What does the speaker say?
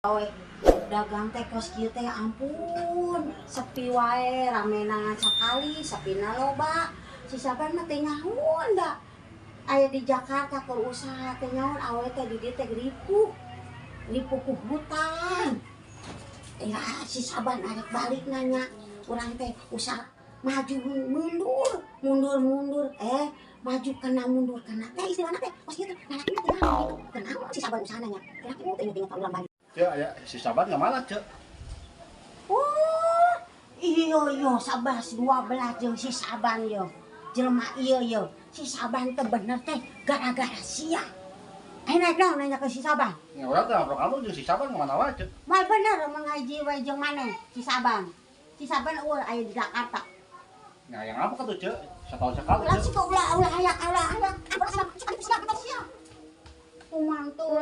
Awe dagang teh kos kieu teh ampun, sepi wae ramenangan sakali, sapina loba. Si saban mah teh nyahoon da. Aya di Jakarta keur usaha teh nyahoon awe teh di dieu teh lipu ku hutan. Ya si saban arek balik nanya, urang teh usaha maju mundur, maju kena mundur kena teh istilahna teh kos kieu teh ngalaki teh gitu. Kenapa si saban usaha nanya? Kenapa teh inget urang balik. Cek, aya si Saban kemana, Cek? Oh, iya Sabas 12 jeung si Saban yo. Jelema ieu yo, si Saban teh bener teh gara-gara sia. Naik dong nanya ke si Saban. Ya urang teh ngobrol kamu jeung si Saban kemana wae, Cek? Mal bener mengaji we jeung maneh si Saban. Si Saban eueuh aya di Jakarta. Nah, yang apa tuh, Cek? Setahun sekali, Ulah Cek. sih kok ulah ayak. Kumaha tuh?